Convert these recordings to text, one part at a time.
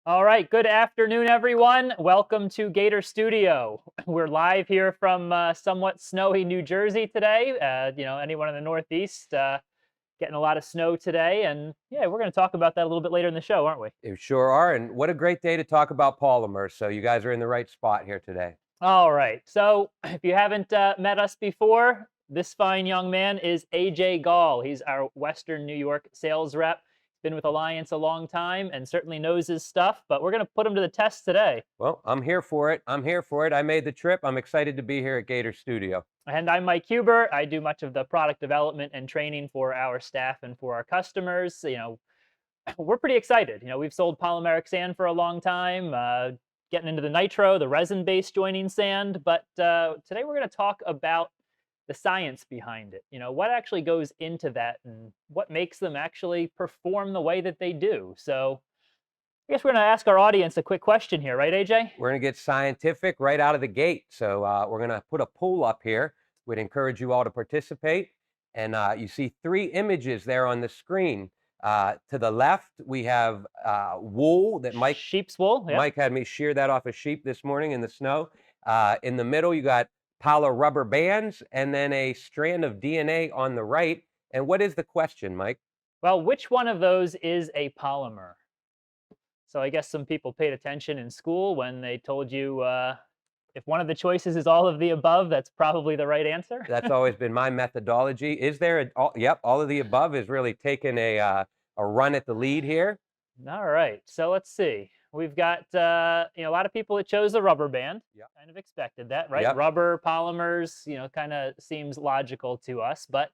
All right, good afternoon, everyone. Welcome to Gator Studio. We're live here from somewhat snowy New Jersey today. Anyone in the Northeast getting a lot of snow today. And yeah, we're going to talk about that a little bit later in the show, aren't we? You sure are, and what a great day to talk about polymers. So you guys are in the right spot here today. All right. So if you haven't met us before, this fine young man is AJ Gall. He's our Western New York sales rep. Been with Alliance a long time and certainly knows his stuff, but we're going to put him to the test today. Well, I'm here for it. I'm here for it. I made the trip. I'm excited to be here at Gator Studio. And I'm Mike Huber. I do much of the product development and training for our staff and for our customers. We're pretty excited. We've sold polymeric sand for a long time, getting into the nitro, the resin-based joining sand. But today we're going to talk about the science behind it. What actually goes into that and what makes them actually perform the way that they do. So I guess we're going to ask our audience a quick question here, right, AJ? We're going to get scientific right out of the gate. So we're going to put a poll up here. We'd encourage you all to participate. And you see three images there on the screen. To the left, we have wool that Sheep's wool. Yep. Mike had me shear that off a sheep this morning in the snow. In the middle, you got polymer rubber bands, and then a strand of DNA on the right. And what is the question, Mike? Well, which one of those is a polymer? So I guess some people paid attention in school when they told you if one of the choices is all of the above, that's probably the right answer. That's always been my methodology. Is there yep, all of the above is really taking a run at the lead here. All right, so let's see. We've got a lot of people that chose the rubber band. Yep. Kind of expected that, right? Yep. Rubber, polymers, kind of seems logical to us, but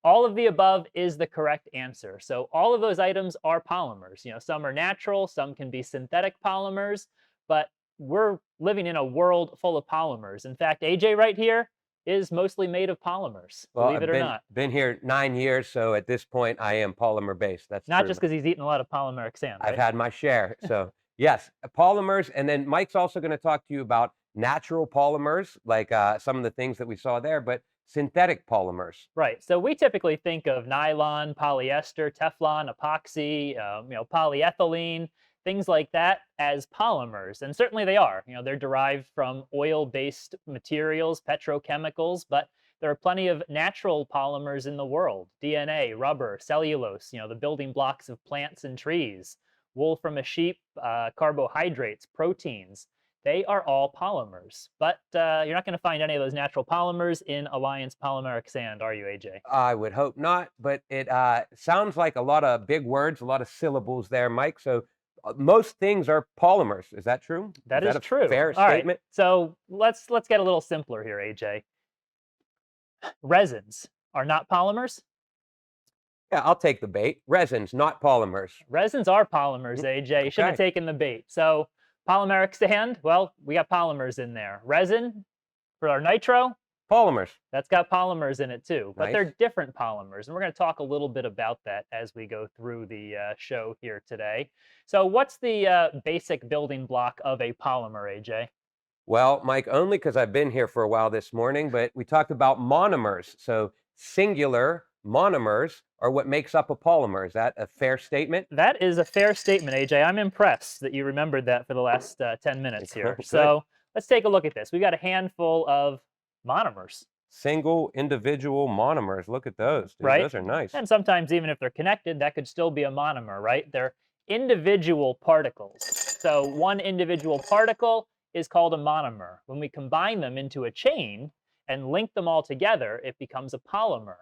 all of the above is the correct answer. So all of those items are polymers. Some are natural, some can be synthetic polymers, but we're living in a world full of polymers. In fact, AJ right here is mostly made of polymers, Well, believe it or not. Been here 9 years, so at this point I am polymer based. That's not true. just because he's eaten a lot of polymeric sand, right? I've had my share. So yes, polymers. And then Mike's also going to talk to you about natural polymers, like some of the things that we saw there, but synthetic polymers. Right. So we typically think of nylon, polyester, Teflon, epoxy, polyethylene, things like that as polymers. And certainly they are. They're derived from oil-based materials, petrochemicals, but there are plenty of natural polymers in the world. DNA, rubber, cellulose, the building blocks of plants and trees, wool from a sheep, carbohydrates, proteins. They are all polymers, but you're not going to find any of those natural polymers in Alliance polymeric sand, are you, AJ? I would hope not, but it sounds like a lot of big words, a lot of syllables there, Mike. So most things are polymers. Is that true? That is true. Fair all statement. Right. So let's get a little simpler here, AJ. Resins are not polymers. Yeah, I'll take the bait. Resins, not polymers. Resins are polymers, AJ. You shouldn't have taken the bait. So polymeric sand, well, we got polymers in there. Resin for our nitro, polymers. That's got polymers in it too, but Nice. They're different polymers. And we're going to talk a little bit about that as we go through the show here today. So what's the basic building block of a polymer, AJ? Well, Mike, only because I've been here for a while this morning, but we talked about monomers. So singular monomers are what makes up a polymer. Is that a fair statement? That is a fair statement, AJ. I'm impressed that you remembered that for the last 10 minutes here. Good. So let's take a look at this. We've got a handful of monomers. Single individual monomers. Look at those. Dude, right? Those are nice. And sometimes even if they're connected, that could still be a monomer, right? They're individual particles. So one individual particle is called a monomer. When we combine them into a chain and link them all together, it becomes a polymer.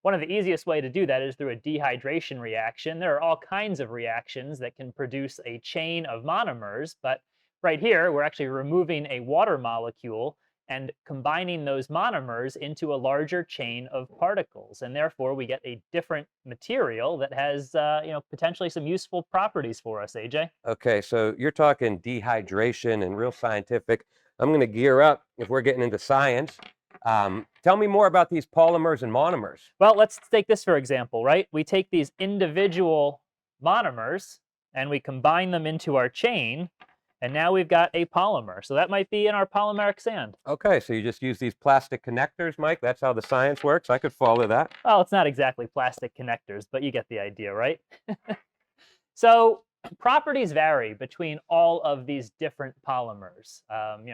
One of the easiest way to do that is through a dehydration reaction. There are all kinds of reactions that can produce a chain of monomers, but right here, we're actually removing a water molecule and combining those monomers into a larger chain of particles. And therefore, we get a different material that has potentially some useful properties for us, AJ. Okay, so you're talking dehydration and real scientific. I'm going to gear up if we're getting into science. Tell me more about these polymers and monomers. Well, let's take this for example, right? We take these individual monomers and we combine them into our chain, and now we've got a polymer. So that might be in our polymeric sand. Okay, so you just use these plastic connectors, Mike? That's how the science works? I could follow that. Well, it's not exactly plastic connectors, but you get the idea, right? So properties vary between all of these different polymers.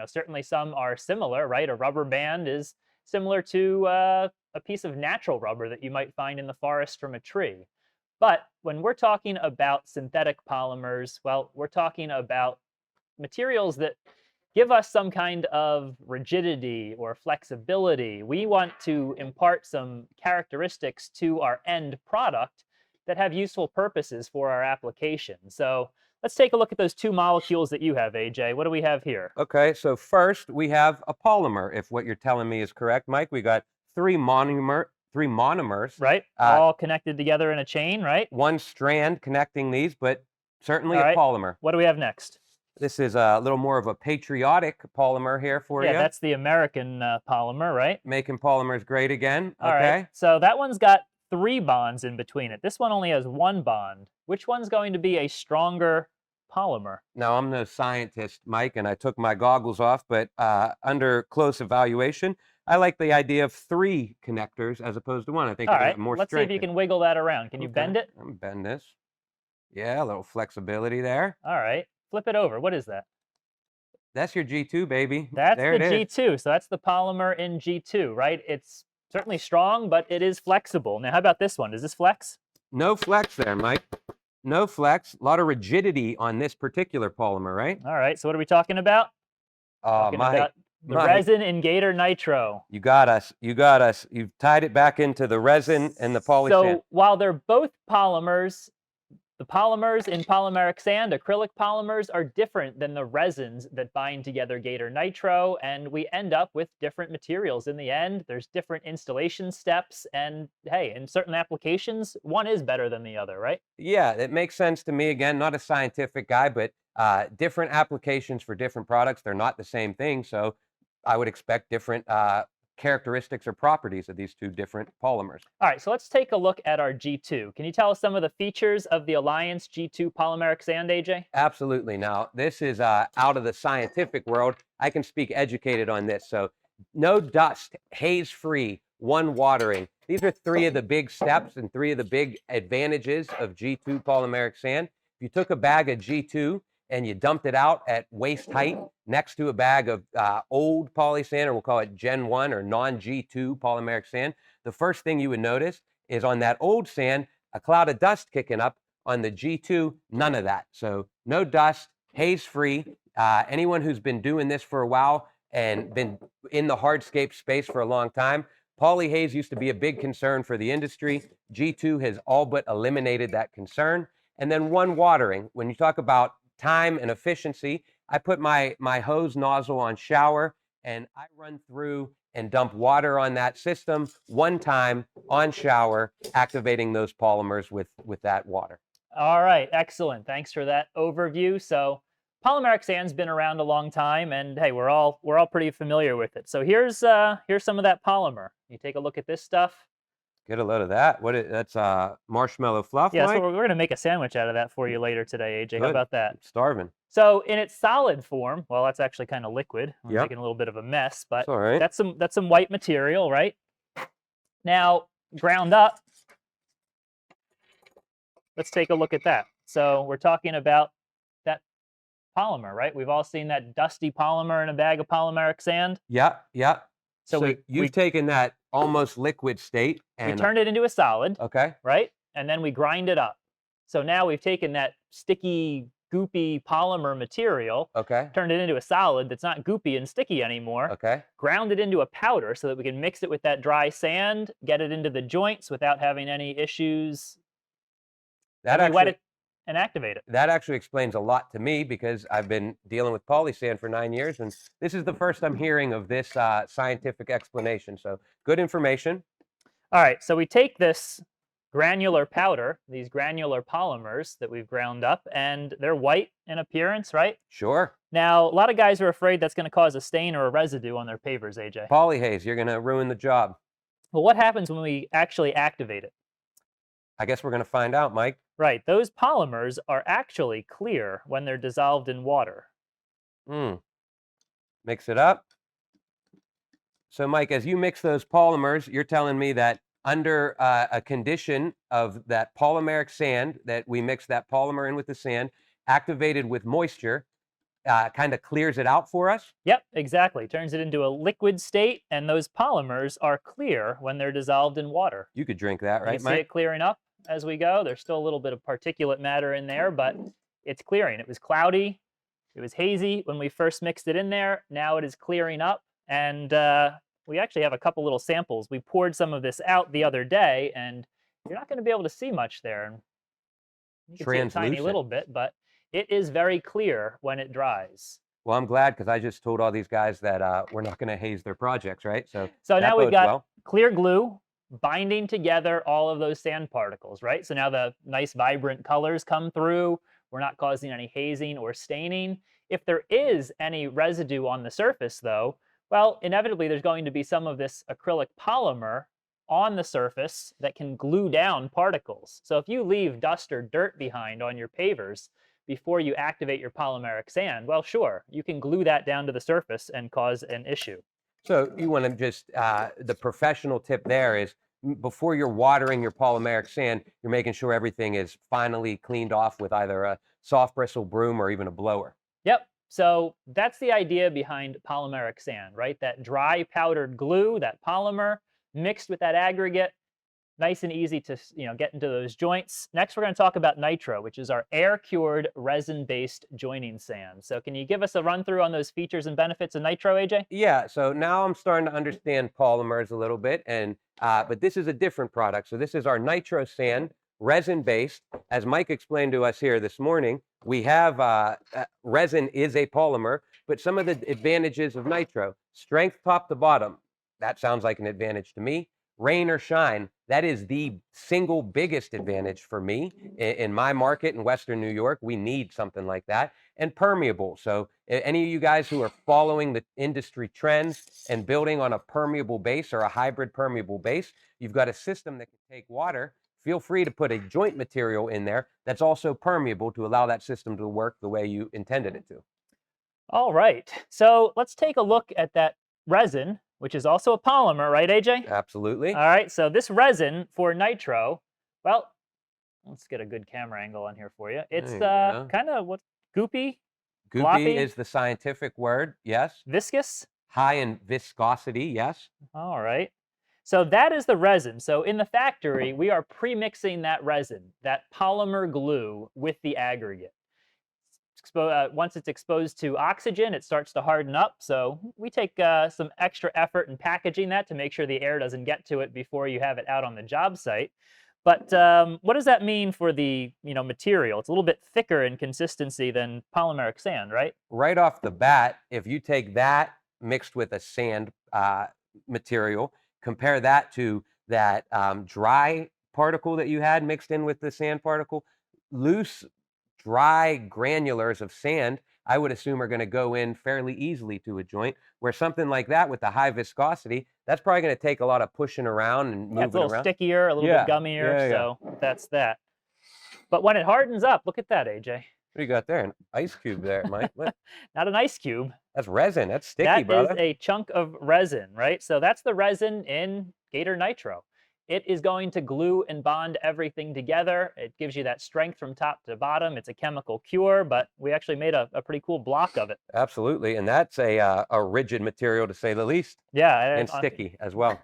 Certainly some are similar, right? A rubber band is similar to a piece of natural rubber that you might find in the forest from a tree. But when we're talking about synthetic polymers, well, we're talking about materials that give us some kind of rigidity or flexibility. We want to impart some characteristics to our end product that have useful purposes for our application. So let's take a look at those two molecules that you have, AJ. What do we have here? Okay, so first we have a polymer, if what you're telling me is correct, Mike. We got three monomers. Right, all connected together in a chain, right? One strand connecting these, but certainly a polymer. What do we have next? This is a little more of a patriotic polymer here for you. Yeah, that's the American polymer, right? Making polymers great again. All okay. right. So that one's got 3 bonds in between it. This one only has 1 bond. Which one's going to be a stronger polymer? Now, I'm no scientist, Mike, and I took my goggles off, but under close evaluation, I like the idea of 3 connectors as opposed to 1. I think All it'll right, have more let's see if you can wiggle that around. Can you bend it? I'm bend this. Yeah, a little flexibility there. All right. Flip it over. What is that? That's your G2, baby. That's there the G2. So that's the polymer in G2, right? It's certainly strong, but it is flexible. Now, how about this one? Does this flex? No flex there, Mike. No flex. A lot of rigidity on this particular polymer, right? All right. So what are we talking about? Talking about the resin in Gator Nitro. You got us. You got us. You've tied it back into the resin and the polysand. So while they're both polymers, the polymers in polymeric sand, acrylic polymers, are different than the resins that bind together Gator Nitro, and we end up with different materials in the end. There's different installation steps, and hey, in certain applications, one is better than the other, right? Yeah, it makes sense to me. Again, not a scientific guy, but different applications for different products. They're not the same thing, so I would expect different characteristics or properties of these 2 different polymers. All right, so let's take a look at our G2. Can you tell us some of the features of the Alliance G2 polymeric sand, AJ? Absolutely. Now, this is out of the scientific world. I can speak educated on this. So no dust, haze-free, 1 watering. These are 3 of the big steps and 3 of the big advantages of G2 polymeric sand. If you took a bag of G2 and you dumped it out at waist height next to a bag of old poly sand, or we'll call it Gen 1 or non-G2 polymeric sand, the first thing you would notice is on that old sand, a cloud of dust kicking up. On the G2, none of that. So no dust, haze-free. Anyone who's been doing this for a while and been in the hardscape space for a long time, poly haze used to be a big concern for the industry. G2 has all but eliminated that concern. And then 1 watering. When you talk about time and efficiency, I put my hose nozzle on shower and I run through and dump water on that system 1 time on shower, activating those polymers with that water. All right, excellent. Thanks for that overview. So polymeric sand's been around a long time, and hey, we're all pretty familiar with it. So here's some of that polymer. You take a look at this stuff. Get a load of that. That's marshmallow fluff, Yeah, Mike? so we're going to make a sandwich out of that for you later today, AJ. Good. How about that? I'm starving. So in its solid form, well, that's actually kind of liquid. I'm Yep. making a little bit of a mess, but It's all right. that's some white material, right? Now, ground up, let's take a look at that. So we're talking about that polymer, right? We've all seen that dusty polymer in a bag of polymeric sand. Yeah, yeah. So you've taken that almost liquid state and we turned it into a solid, okay. right? And then we grind it up. So now we've taken that sticky, goopy polymer material, Okay. turned it into a solid that's not goopy and sticky anymore, Okay. ground it into a powder so that we can mix it with that dry sand, get it into the joints without having any issues. That and we wet actually it and activate it. that actually explains a lot to me because I've been dealing with poly sand for 9 years, and this is the first I'm hearing of this scientific explanation. So good information. All right, so we take this granular powder, these granular polymers that we've ground up, and they're white in appearance, right? Sure. Now, a lot of guys are afraid that's going to cause a stain or a residue on their pavers, AJ. Poly haze, you're going to ruin the job. Well, what happens when we actually activate it? I guess we're going to find out, Mike. Right, those polymers are actually clear when they're dissolved in water. Mix it up. So, Mike, as you mix those polymers, you're telling me that under a condition of that polymeric sand, that we mix that polymer in with the sand, activated with moisture, kind of clears it out for us. Yep, exactly. Turns it into a liquid state, and those polymers are clear when they're dissolved in water. You could drink that, You right, can see Mike? it clearing up as we go. There's still a little bit of particulate matter in there, but it's clearing. It was cloudy, it was hazy when we first mixed it in there. Now it is clearing up, and we actually have a couple little samples. We poured some of this out the other day, and you're not going to be able to see much there. You can see a tiny Translucent. little bit, but it is very clear when it dries. Well, I'm glad because I just told all these guys that we're not going to haze their projects, right? So So that now we've bodes got well. clear glue binding together all of those sand particles, right? So now the nice vibrant colors come through. We're not causing any hazing or staining. If there is any residue on the surface, though, well, inevitably there's going to be some of this acrylic polymer on the surface that can glue down particles. So if you leave dust or dirt behind on your pavers before you activate your polymeric sand, well, sure, you can glue that down to the surface and cause an issue. So you want to just, the professional tip there is before you're watering your polymeric sand, you're making sure everything is finally cleaned off with either a soft bristle broom or even a blower. Yep. So that's the idea behind polymeric sand, right? That dry powdered glue, that polymer mixed with that aggregate, nice and easy to get into those joints. Next, we're going to talk about nitro, which is our air-cured resin-based joining sand. So can you give us a run through on those features and benefits of nitro, AJ? Yeah, so now I'm starting to understand polymers a little bit, and but this is a different product. So this is our nitro sand, resin-based. As Mike explained to us here this morning, we have resin is a polymer, but some of the advantages of nitro: strength top to bottom. That sounds like an advantage to me. Rain or shine, that is the single biggest advantage for me in my market in Western New York. We need something like that. And permeable. So any of you guys who are following the industry trends and building on a permeable base or a hybrid permeable base, you've got a system that can take water. Feel free to put a joint material in there that's also permeable to allow that system to work the way you intended it to. All right. So let's take a look at that resin, which is also a polymer, right, AJ? Absolutely. All right. So this resin for nitro, well, let's get a good camera angle on here for you. It's There you go. kind of what goopy, Goopy floppy, is the scientific word, yes. viscous. High in viscosity, yes. All right. So that is the resin. So in the factory, we are pre-mixing that resin, that polymer glue, with the aggregate. Once it's exposed to oxygen, it starts to harden up. So we take some extra effort in packaging that to make sure the air doesn't get to it before you have it out on the job site. But what does that mean for the material? It's a little bit thicker in consistency than polymeric sand, right? Right off the bat, if you take that mixed with a sand material, compare that to that dry particle that you had mixed in with the sand particle, loose, dry granulars of sand, I would assume are going to go in fairly easily to a joint, where something like that with the high viscosity, that's probably going to take a lot of pushing around and Yeah, it's a moving little around. stickier, a little bit gummier, Yeah. so that's that. But when it hardens up, look at that, AJ. What do you got there? An ice cube there, Mike. What? Not an ice cube. That's resin. That's sticky, That brother. is a chunk of resin, right? So that's the resin in Gator Nitro. It is going to glue and bond everything together. It gives you that strength from top to bottom. It's a chemical cure, but we actually made a pretty cool block of it. Absolutely, and that's a rigid material to say the least, Yeah, and sticky as well.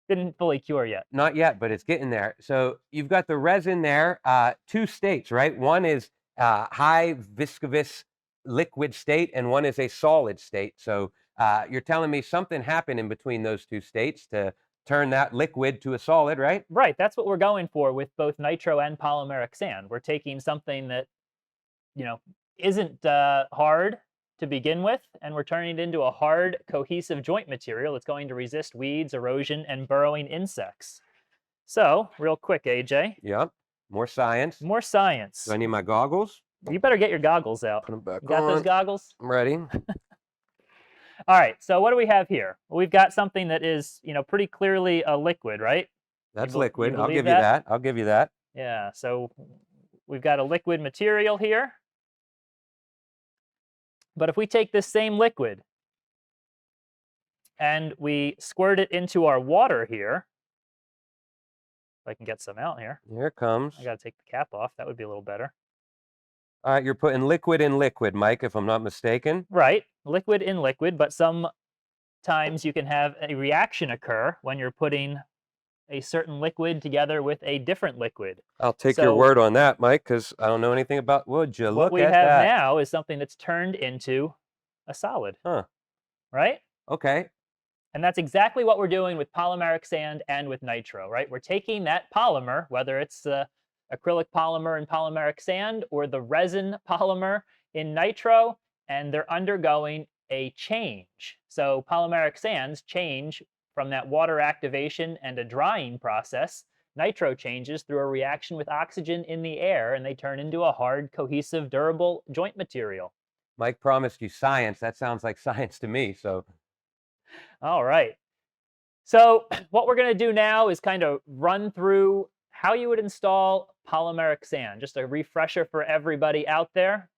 didn't fully cure yet. Not yet, but it's getting there. So you've got the resin there, two states, right? One is high viscous liquid state, and one is a solid state. So you're telling me something happened in between those two states to turn that liquid to a solid, right? Right, that's what we're going for with both nitro and polymeric sand. We're taking something that, isn't hard to begin with, and we're turning it into a hard, cohesive joint material that's going to resist weeds, erosion, and burrowing insects. So, real quick, AJ. Yep. More science. More science. Do I need my goggles? You better get your goggles out. Put them back You got on. those goggles? I'm ready. All right, so what do we have here? Well, we've got something that is, pretty clearly a liquid, right? That's You liquid. I'll believe give you that. I'll give you that. Yeah, so we've got a liquid material here. But if we take this same liquid and we squirt it into our water here, if I can get some out here. Here it comes. I got to take the cap off. That would be a little better. All right, you're putting liquid in liquid, Mike, if I'm not mistaken. Right, liquid in liquid, but sometimes you can have a reaction occur when you're putting a certain liquid together with a different liquid. I'll take your So word on that, Mike, because I don't know anything about wood. You what look we at have that. now is something that's turned into a solid, Huh. right? Okay. And that's exactly what we're doing with polymeric sand and with nitro, right? We're taking that polymer, whether it's acrylic polymer in polymeric sand or the resin polymer in nitro, and they're undergoing a change. So polymeric sands change from that water activation and a drying process. Nitro changes through a reaction with oxygen in the air, and they turn into a hard, cohesive, durable joint material. Mike promised you science. That sounds like science to me. So, All right. So what we're going to do now is kind of run through how you would install polymeric sand. Just a refresher for everybody out there.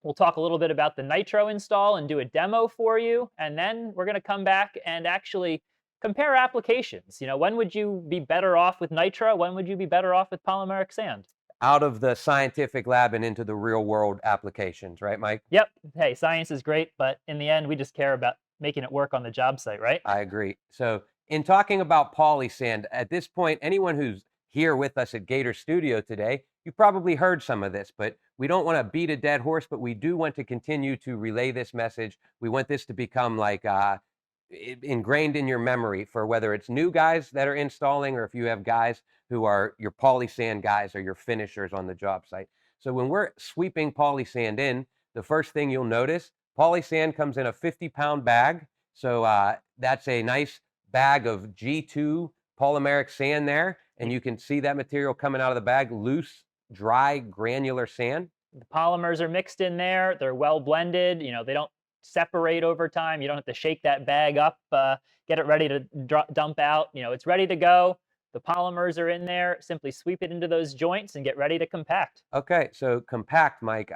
We'll talk a little bit about the nitro install and do a demo for you. And then we're going to come back and actually compare applications. You know, when would you be better off with nitro? When would you be better off with polymeric sand? out of the scientific lab and into the real world applications, right, Mike? Yep. Hey, science is great, but in the end, we just care about making it work on the job site, right? I agree. So, in talking about poly sand, at this point, anyone who's here with us at Gator Studio today, you probably heard some of this, but we don't want to beat a dead horse, but we do want to continue to relay this message. We want this to become like ingrained in your memory for whether it's new guys that are installing or if you have guys who are your poly sand guys or your finishers on the job site. So, when we're sweeping poly sand in, the first thing you'll notice, poly sand comes in a 50-pound bag. So that's a nice bag of G2 polymeric sand there. And you can see that material coming out of the bag, loose, dry, granular sand. The polymers are mixed in there. They're well blended. You know, they don't separate over time. You don't have to shake that bag up, get it ready to dump out. You know, it's ready to go. The polymers are in there. Simply sweep it into those joints and get ready to compact. Okay, so compact, Mike,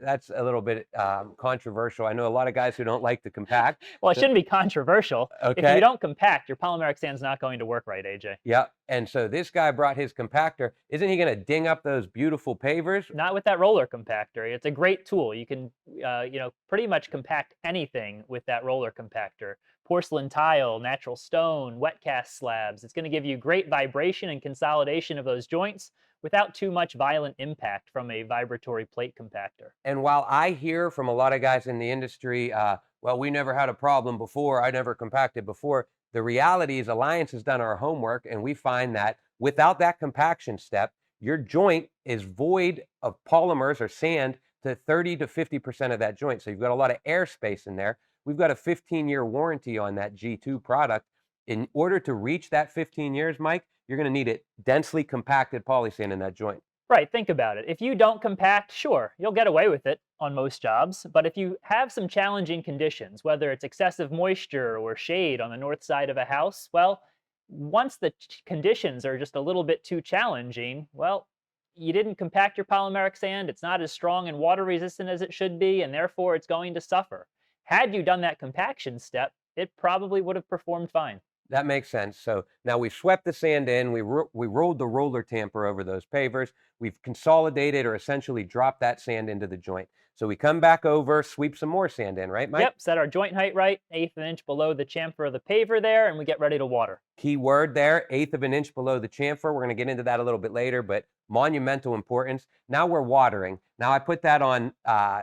that's a little bit controversial. I know a lot of guys who don't like to compact. Well, it So, shouldn't be controversial. If you okay, don't compact, your polymeric sand's not going to work right, AJ. yeah. And so this guy brought his compactor. Isn't he going to ding up those beautiful pavers? Not with that roller compactor. It's a great tool. You can, you know, pretty much compact anything with that roller compactor. Porcelain tile, natural stone, wet cast slabs. It's going to give you great vibration and consolidation of those joints without too much violent impact from a vibratory plate compactor. And while I hear from a lot of guys in the industry, well, we never had a problem before, I never compacted before, the reality is Alliance has done our homework and we find that without that compaction step, your joint is void of polymers or sand to 30 to 50% of that joint. So you've got a lot of airspace in there. We've got a 15-year warranty on that G2 product. In order to reach that 15 years, Mike, you're going to need it densely compacted polysand in that joint. Right, think about it. If you don't compact, sure, you'll get away with it on most jobs. But if you have some challenging conditions, whether it's excessive moisture or shade on the north side of a house, well, once the conditions are just a little bit too challenging, well, you didn't compact your polymeric sand. It's not as strong and water resistant as it should be, and therefore it's going to suffer. Had you done that compaction step, it probably would have performed fine. That makes sense. So now we've swept the sand in, we rolled the roller tamper over those pavers, we've consolidated or essentially dropped that sand into the joint. So we come back over, sweep some more sand in, right, Mike? Yep, set our joint height right, eighth of an inch below the chamfer of the paver there, and we get ready to water. Key word there, eighth of an inch below the chamfer. We're going to get into that a little bit later, but monumental importance. Now we're watering. Now I put that on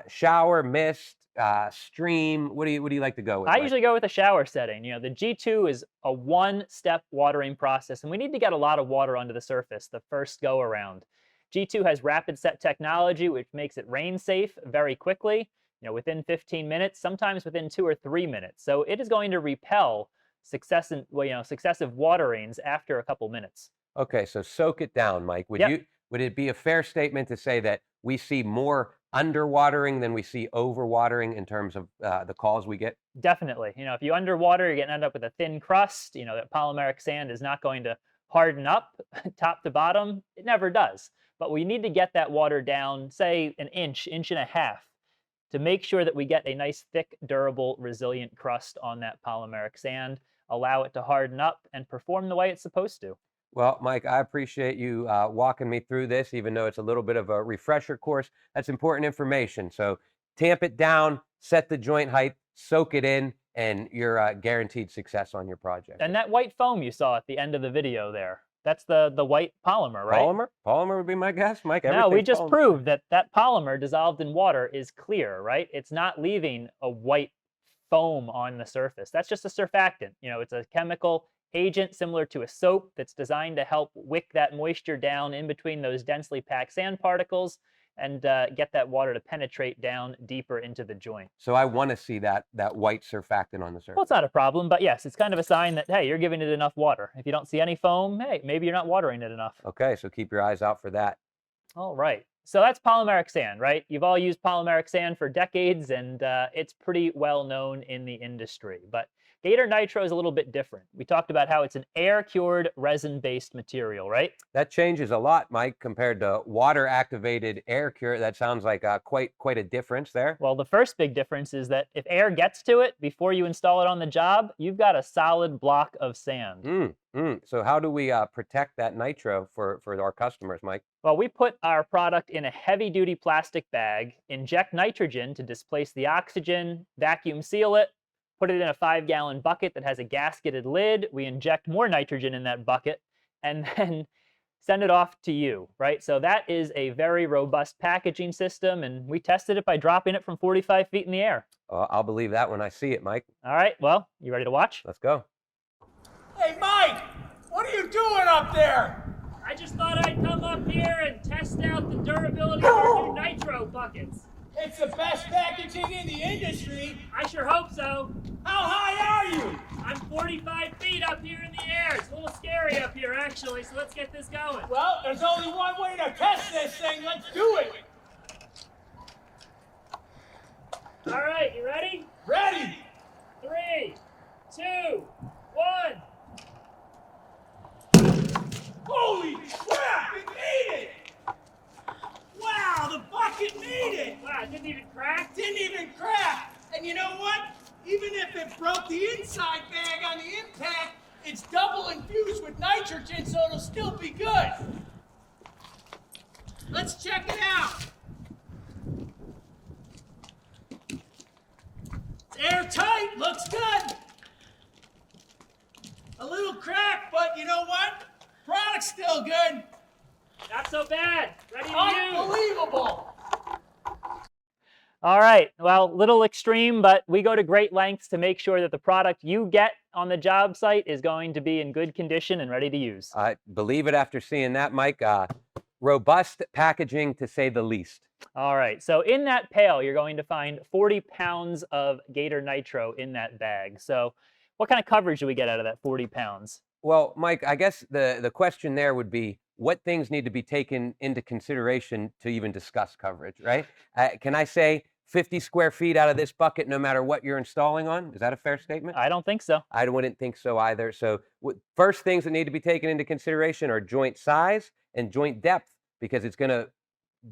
shower, mist, stream. What do you like to go with, I Mike? usually go with a shower setting. You know, the G2 is a one-step watering process, and we need to get a lot of water onto the surface the first go around. G2 has rapid set technology, which makes it rain safe very quickly, you know, within 15 minutes, sometimes within 2 or 3 minutes. So it is going to repel successive, well, you know, successive waterings after a couple minutes. Okay, so soak it down, Mike. Yep, Would it be a fair statement to say that we see more underwatering than we see overwatering in terms of the calls we get? definitely. You know, if you underwater, you're going to end up with a thin crust. You know, that polymeric sand is not going to harden up top to bottom. It never does. But we need to get that water down, say, an inch, inch and a half, to make sure that we get a nice, thick, durable, resilient crust on that polymeric sand, allow it to harden up and perform the way it's supposed to. Well, Mike, I appreciate you walking me through this, even though it's a little bit of a refresher course. That's important information. So tamp it down, set the joint height, soak it in, and you're guaranteed success on your project. And that white foam you saw at the end of the video there, that's the white polymer, right? Polymer? Polymer would be my guess, Mike. No, we Everything's just polymer. proved that that polymer dissolved in water is clear, right? It's not leaving a white foam on the surface. That's just a surfactant. You know, it's a chemical agent similar to a soap that's designed to help wick that moisture down in between those densely packed sand particles and get that water to penetrate down deeper into the joint. So I want to see that white surfactant on the surface. Well, it's not a problem, but yes, it's kind of a sign that, hey, you're giving it enough water. If you don't see any foam, hey, maybe you're not watering it enough. Okay, so keep your eyes out for that. All right. So that's polymeric sand, right? You've all used polymeric sand for decades, and it's pretty well known in the industry. But Gator Nitro is a little bit different. We talked about how it's an air-cured resin-based material, right? That changes a lot, Mike, compared to water-activated air cure. That sounds like quite a difference there. Well, the first big difference is that if air gets to it before you install it on the job, you've got a solid block of sand. So how do we protect that nitro for our customers, Mike? Well, we put our product in a heavy-duty plastic bag, inject nitrogen to displace the oxygen, vacuum seal it, put it in a 5-gallon bucket that has a gasketed lid. We inject more nitrogen in that bucket, and then send it off to you, right? So that is a very robust packaging system, and we tested it by dropping it from 45 feet in the air. I'll believe that when I see it, Mike. All right, well, you ready to watch? Let's go. Hey, Mike, what are you doing up there? I just thought I'd come up here and test out the durability of our new nitro buckets. It's the best packaging in the industry. I sure hope so. How high are you? I'm 45 feet up here in the air. It's a little scary up here, actually, so let's get this going. Well, there's only one way to test this thing. Let's do it. All right, you ready? Ready. 3, 2, 1. Holy crap, it made it. Wow, the bucket made it. Wow, it didn't even crack? Didn't even crack. And you know what? Even if it broke the inside bag on the impact, it's double infused with nitrogen, so it'll still be good. Let's check it out. It's airtight, looks good. A little crack, but you know what? Product's still good. Not so bad. Ready to use. Unbelievable. All right, well, little extreme, but we go to great lengths to make sure that the product you get on the job site is going to be in good condition and ready to use. I believe it after seeing that, Mike. Robust packaging, to say the least. All right, so in that pail, you're going to find 40 pounds of Gator Nitro in that bag. So what kind of coverage do we get out of that 40 pounds? Well, Mike, I guess the question there would be, what things need to be taken into consideration to even discuss coverage, right? Can I say 50 square feet out of this bucket no matter what you're installing on? Is that a fair statement? I don't think so. I wouldn't think so either. So first things that need to be taken into consideration are joint size and joint depth, because it's going to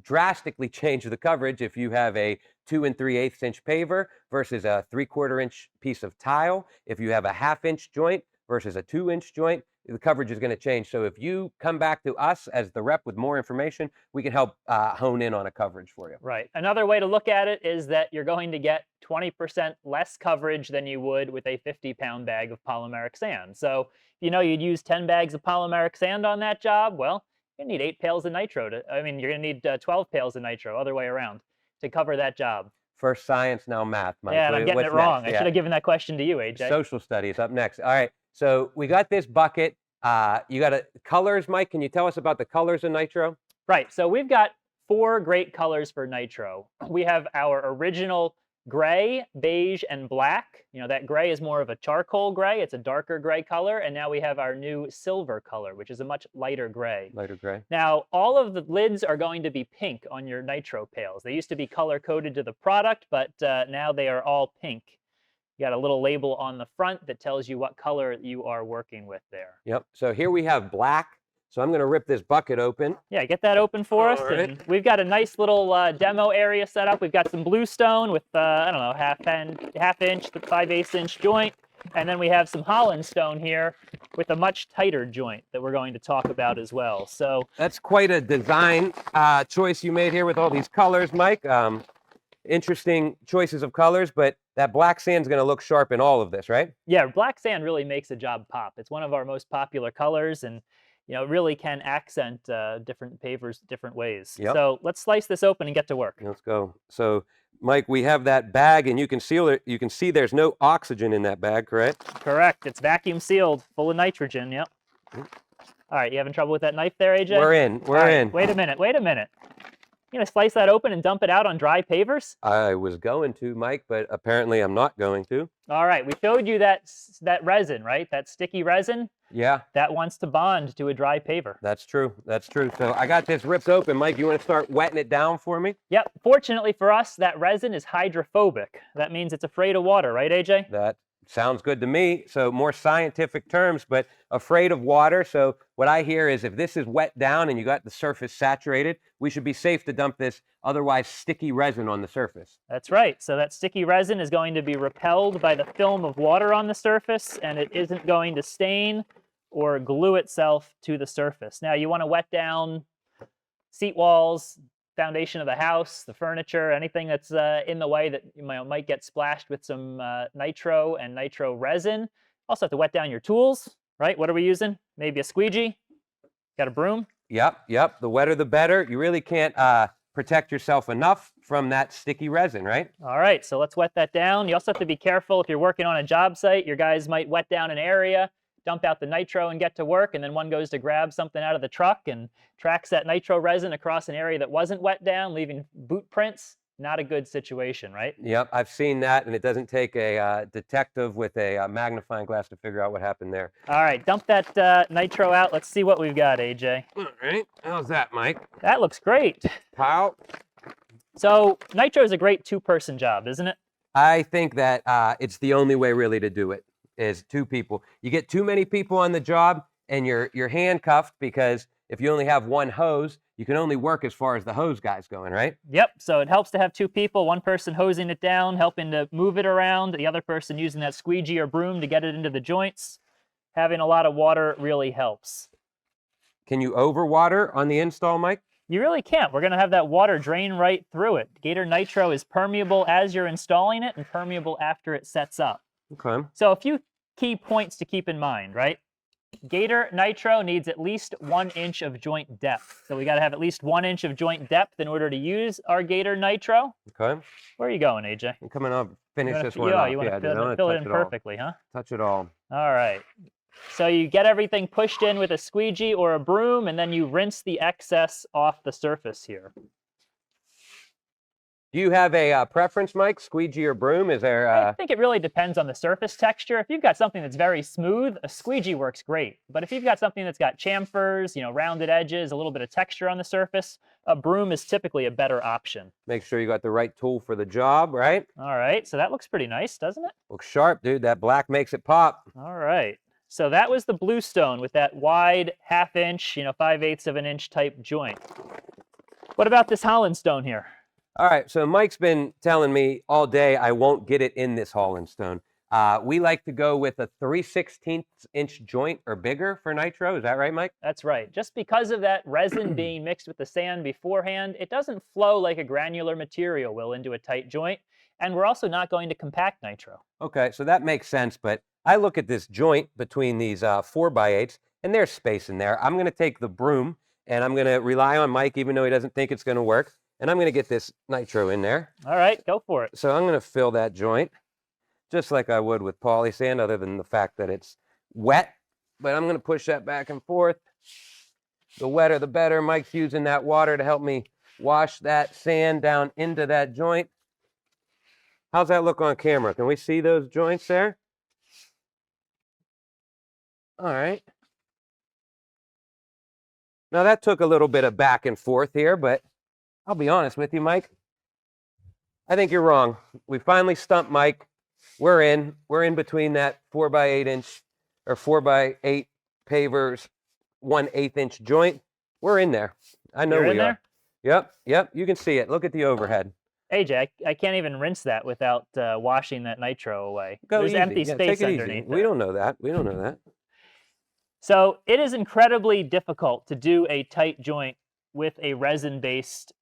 drastically change the coverage if you have a 2 3/8 inch paver versus a 3/4 inch piece of tile. If you have a 1/2 inch joint versus a 2-inch joint, the coverage is going to change. So if you come back to us as the rep with more information, we can help hone in on a coverage for you. Right. Another way to look at it is that you're going to get 20% less coverage than you would with a 50-pound bag of polymeric sand. So if you know you'd use 10 bags of polymeric sand on that job, well, you're going to need 8 pails of nitro. You're going to need 12 pails of nitro, other way around, to cover that job. First science, now math, Mike. Yeah, and I'm getting it wrong. Next? I should have given that question to you, AJ. Social studies up next. All right. So we got this bucket. You got colors, Mike. Can you tell us about the colors of nitro? Right. So we've got 4 great colors for nitro. We have our original gray, beige, and black. You know, that gray is more of a charcoal gray. It's a darker gray color. And now we have our new silver color, which is a much lighter gray. Lighter gray. Now, all of the lids are going to be pink on your nitro pails. They used to be color-coded to the product, but now they are all pink. You got a little label on the front that tells you what color you are working with there. Yep. So here we have black. So I'm going to rip this bucket open. Yeah, get that open for us. All right. And we've got a nice little demo area set up. We've got some bluestone with, I don't know, 1/2 inch to 5/8 inch joint. And then we have some Holland stone here with a much tighter joint that we're going to talk about as well. So That's quite a design choice you made here with all these colors, Mike. Interesting choices of colors, but that black sand's going to look sharp in all of this, right? yeah, black sand really makes a job pop. It's one of our most popular colors, and it really can accent different pavers different ways. Yep. So let's slice this open and get to work. Let's go. So, Mike, we have that bag, and you can see there's no oxygen in that bag, correct? Correct. It's vacuum sealed, full of nitrogen. Yep. All right, you having trouble with that knife there, AJ? We're in. We're All right, in. Wait a minute. Wait a minute. You gonna slice that open and dump it out on dry pavers? I was going to, Mike, but apparently I'm not going to. All right, we showed you that resin, right? That sticky resin. Yeah, That wants to bond to a dry paver. that's true. That's true. So I got this ripped open. Mike, you want to start wetting it down for me? Yep. Fortunately for us, that resin is hydrophobic. That means it's afraid of water, right, AJ? That sounds good to me. So more scientific terms, but afraid of water. So what I hear is if this is wet down and you got the surface saturated, we should be safe to dump this otherwise sticky resin on the surface. That's right. So that sticky resin is going to be repelled by the film of water on the surface, and it isn't going to stain or glue itself to the surface. Now, you want to wet down seat walls, foundation of the house, the furniture, anything that's in the way that might get splashed with some nitro and nitro resin. Also have to wet down your tools, right? What are we using? Maybe a squeegee? Got a broom? Yep. The wetter, the better. You really can't protect yourself enough from that sticky resin, right? All right, so let's wet that down. You also have to be careful if you're working on a job site. Your guys might wet down an area, dump out the nitro and get to work, and then one goes to grab something out of the truck and tracks that nitro resin across an area that wasn't wet down, leaving boot prints. Not a good situation, right? Yep, I've seen that, and it doesn't take a detective with a magnifying glass to figure out what happened there. All right, dump that nitro out. Let's see what we've got, AJ. All right, how's that, Mike? That looks great. Pal? So nitro is a great two-person job, isn't it? I think that it's the only way really to do it, is two people. You get too many people on the job, and you're handcuffed because if you only have one hose, you can only work as far as the hose guy's going, right? Yep, so it helps to have two people, one person hosing it down, helping to move it around, the other person using that squeegee or broom to get it into the joints. Having a lot of water really helps. Can you overwater on the install, Mike? You really can't. We're going to have that water drain right through it. Gator Nitro is permeable as you're installing it and permeable after it sets up. Okay. So a few key points to keep in mind, right? Gator Nitro needs at least 1 inch of joint depth. So we got to have at least 1 inch of joint depth in order to use our Gator Nitro. Okay. Where are you going, AJ? I'm coming up. Finish this one Yeah, off. you want Yeah, to I don't wanna fill it touch in all. perfectly, huh? Touch it all. All right. So you get everything pushed in with a squeegee or a broom, and then you rinse the excess off the surface here. Do you have a preference, Mike? Squeegee or broom? Is there? I think it really depends on the surface texture. If you've got something that's very smooth, a squeegee works great. But if you've got something that's got chamfers, rounded edges, a little bit of texture on the surface, a broom is typically a better option. Make sure you got the right tool for the job, right? All right, so that looks pretty nice, doesn't it? Looks sharp, dude. That black makes it pop. All right. So that was the bluestone with that wide 1/2 inch, 5/8 of an inch type joint. What about this Holland stone here? All right, so Mike's been telling me all day I won't get it in this Holland stone. We like to go with a 3/16 inch joint or bigger for nitro. Is that right, Mike? That's right. Just because of that resin being mixed with the sand beforehand, it doesn't flow like a granular material will into a tight joint. And we're also not going to compact nitro. Okay, so that makes sense, but I look at this joint between these 4x8s, and there's space in there. I'm going to take the broom, and I'm going to rely on Mike, even though he doesn't think it's going to work, and I'm going to get this nitro in there. All right, go for it. So I'm going to fill that joint, just like I would with poly sand, other than the fact that it's wet, but I'm going to push that back and forth. The wetter, the better. Mike's using that water to help me wash that sand down into that joint. How's that look on camera? Can we see those joints there? All right. Now that took a little bit of back and forth here, but I'll be honest with you, Mike. I think you're wrong. We finally stumped Mike. We're in between that 4x8 inch or 4x8 pavers, 1/8 inch joint. We're in there. I know You're we in are. there? Yep. You can see it. Look at the overhead. AJ, I can't even rinse that without washing that nitro away. Go There's easy. empty Yeah, space take it easy. underneath We there. don't know that. We don't know that. So it is incredibly difficult to do a tight joint with a resin-based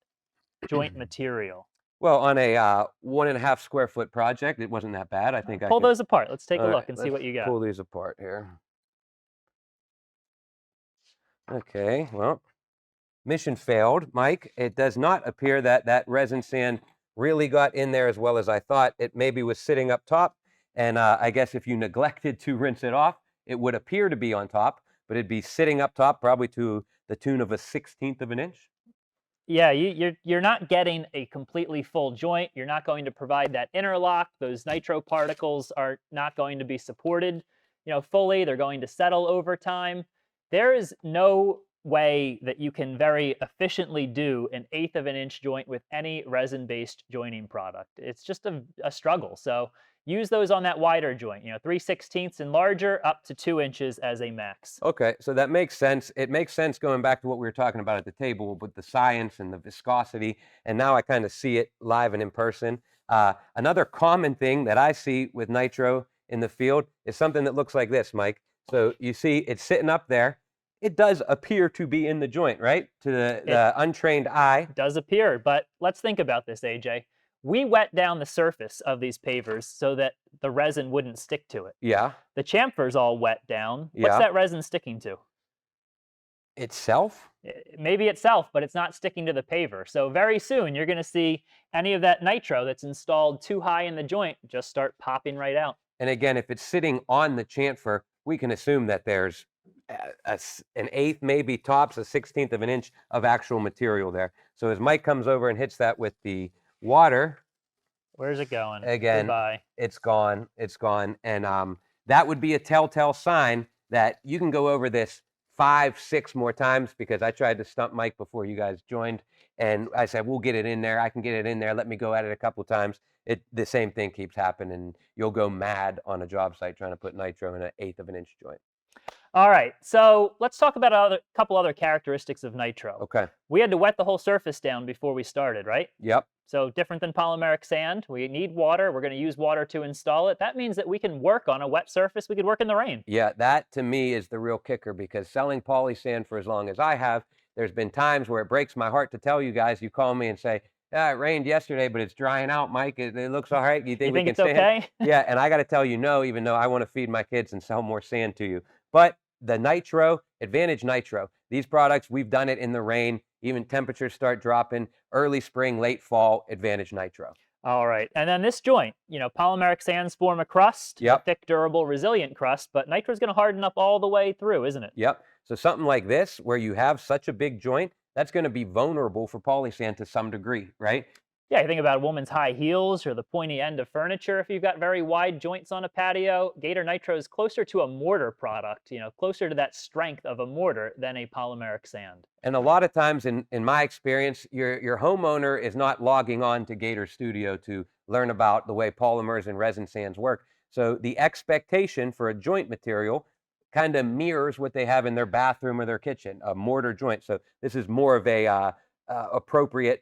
joint material. Well, on a 1.5 square foot project, it wasn't that bad. I think I Pull could. those apart. Let's take a All look right, and see let's what you got. pull these apart here. Okay, well, mission failed, Mike. It does not appear that that resin sand really got in there as well as I thought. It maybe was sitting up top, and I guess if you neglected to rinse it off, it would appear to be on top, but it'd be sitting up top probably to the tune of a 1/16 of an inch. Yeah, you're not getting a completely full joint. You're not going to provide that interlock. Those nitro particles are not going to be supported, fully. They're going to settle over time. There is no way that you can very efficiently do an 1/8 of an inch joint with any resin-based joining product. It's just a struggle. So use those on that wider joint, 3/16 and larger, up to 2 inches as a max. Okay, so that makes sense. It makes sense going back to what we were talking about at the table with the science and the viscosity, and now I kind of see it live and in person. Another common thing that I see with nitro in the field is something that looks like this, Mike. So you see it's sitting up there. It does appear to be in the joint, right? To the untrained eye. Does appear, but let's think about this, AJ. We wet down the surface of these pavers so that the resin wouldn't stick to it. Yeah. The chamfer's all wet down. What's Yeah. that resin sticking to? Itself? Maybe itself, but it's not sticking to the paver. So very soon you're going to see any of that nitro that's installed too high in the joint just start popping right out. And again, if it's sitting on the chamfer, we can assume that there's an 1/8, maybe tops, a 1/16 of an inch of actual material there. So as Mike comes over and hits that with the water, Where's it going? again, Goodbye. it's gone. It's gone. And that would be a telltale sign that you can go over this 5, 6 more times, because I tried to stump Mike before you guys joined, and I said, we'll get it in there. I can get it in there. Let me go at it a couple of times. The same thing keeps happening. You'll go mad on a job site trying to put nitro in an 1/8 of an inch joint. All right, so let's talk about a couple other characteristics of nitro. Okay. We had to wet the whole surface down before we started, right? Yep. So different than polymeric sand, we need water. We're going to use water to install it. That means that we can work on a wet surface. We could work in the rain. Yeah, that to me is the real kicker, because selling poly sand for as long as I have, there's been times where it breaks my heart to tell you guys. You call me and say, "Yeah, it rained yesterday, but it's drying out, Mike. It looks all right. You think we think can it's stand?" okay? Yeah, and I got to tell you no, even though I want to feed my kids and sell more sand to you. But the nitro, Advantage Nitro, these products, we've done it in the rain. Even temperatures start dropping, early spring, late fall, Advantage Nitro. All right, and then this joint, polymeric sands form a crust, a Yep. thick, durable, resilient crust, but nitro's going to harden up all the way through, isn't it? Yep. So something like this, where you have such a big joint, that's going to be vulnerable for polysand to some degree, right? Yeah, you think about a woman's high heels or the pointy end of furniture. If you've got very wide joints on a patio, Gator Nitro is closer to a mortar product, closer to that strength of a mortar than a polymeric sand. And a lot of times, in my experience, your homeowner is not logging on to Gator Studio to learn about the way polymers and resin sands work. So the expectation for a joint material kind of mirrors what they have in their bathroom or their kitchen, a mortar joint. So this is more of a appropriate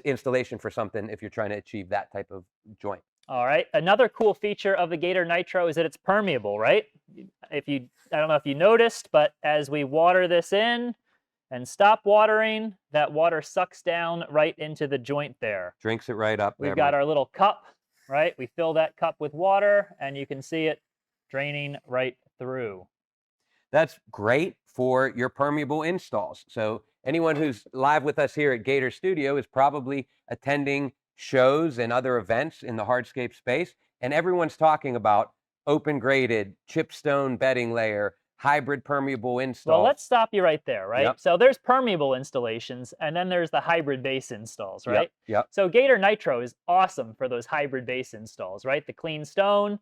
installation for something if you're trying to achieve that type of joint. All right. Another cool feature of the Gator Nitro is that it's permeable, right? I don't know if you noticed, but as we water this in and stop watering, that water sucks down right into the joint there. Drinks it right up there. We've got Mike. our little cup, right? We fill that cup with water, and you can see it draining right through. That's great for your permeable installs. So anyone who's live with us here at Gator Studio is probably attending shows and other events in the hardscape space, and everyone's talking about open graded, chipstone bedding layer, hybrid permeable install. Well, let's stop you right there, right? Yep. So there's permeable installations, and then there's the hybrid base installs, right? Yep. So Gator Nitro is awesome for those hybrid base installs, right? The clean stone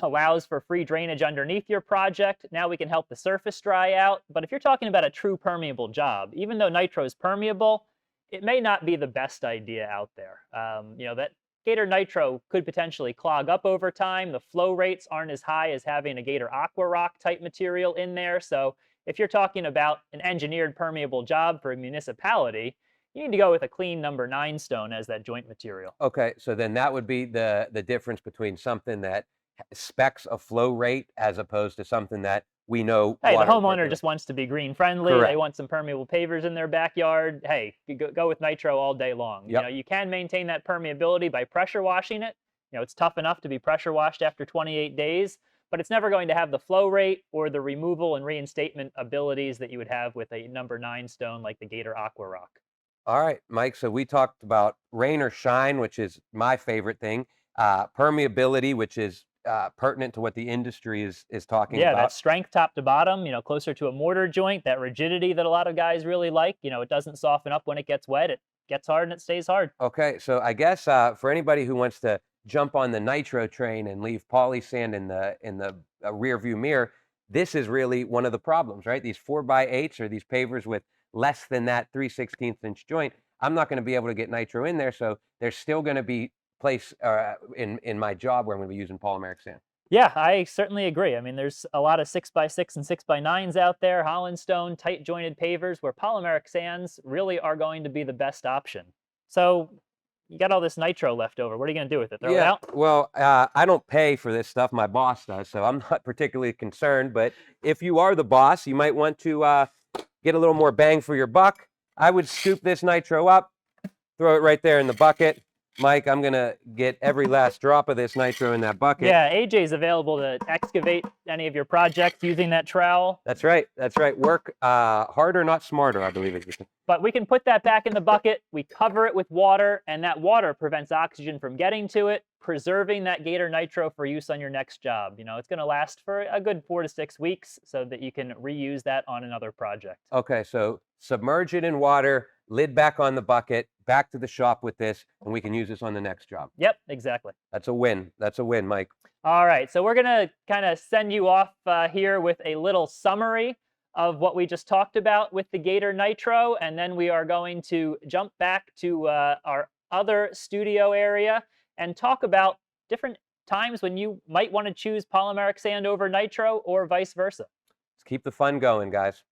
allows for free drainage underneath your project. Now we can help the surface dry out. But if you're talking about a true permeable job, even though Nitro is permeable, it may not be the best idea out there. That Gator Nitro could potentially clog up over time. The flow rates aren't as high as having a Gator Aqua Rock type material in there. So if you're talking about an engineered permeable job for a municipality, you need to go with a clean number 9 stone as that joint material. Okay, so then that would be the difference between something that specs a flow rate as opposed to something that we know. Hey, the water homeowner percolate. just wants to be green friendly. They Correct. want some permeable pavers in their backyard. Hey, you go with nitro all day long. Yep. You know, you can maintain that permeability by pressure washing it. You know, it's tough enough to be pressure washed after 28 days, but it's never going to have the flow rate or the removal and reinstatement abilities that you would have with a number 9 stone like the Gator Aqua Rock. All right, Mike. So we talked about rain or shine, which is my favorite thing. Permeability, which is pertinent to what the industry is talking Yeah, about. that strength top to bottom, you know, closer to a mortar joint, that rigidity that a lot of guys really like. You know, it doesn't soften up when it gets wet. It gets hard and it stays hard. Okay, so I guess for anybody who wants to jump on the nitro train and leave poly sand in the rear view mirror, this is really one of the problems, right? These 4x8s or these pavers with less than that 3/16 inch joint. I'm not going to be able to get nitro in there, so there's still going to be place in my job where I'm going to be using polymeric sand. Yeah, I certainly agree. I mean, there's a lot of 6x6 and 6x9s out there, Holland stone, tight jointed pavers, where polymeric sands really are going to be the best option. So you got all this nitro left over. What are you going to do with it? Throw it out? Well, I don't pay for this stuff. My boss does, so I'm not particularly concerned. But if you are the boss, you might want to get a little more bang for your buck. I would scoop this nitro up, throw it right there in the bucket. Mike, I'm going to get every last drop of this nitro in that bucket. Yeah, AJ's available to excavate any of your projects using that trowel. That's right. That's right. Work harder, not smarter, I believe is the thing. But we can put that back in the bucket. We cover it with water, and that water prevents oxygen from getting to it, preserving that Gator Nitro for use on your next job. You know, it's going to last for a good 4 to 6 weeks so that you can reuse that on another project. Okay, so submerge it in water, lid back on the bucket, back to the shop with this, and we can use this on the next job. Yep, exactly. That's a win. That's a win, Mike. All right, so we're going to kind of send you off here with a little summary of what we just talked about with the Gator Nitro, and then we are going to jump back to our other studio area and talk about different times when you might want to choose polymeric sand over nitro or vice versa. Let's keep the fun going, guys.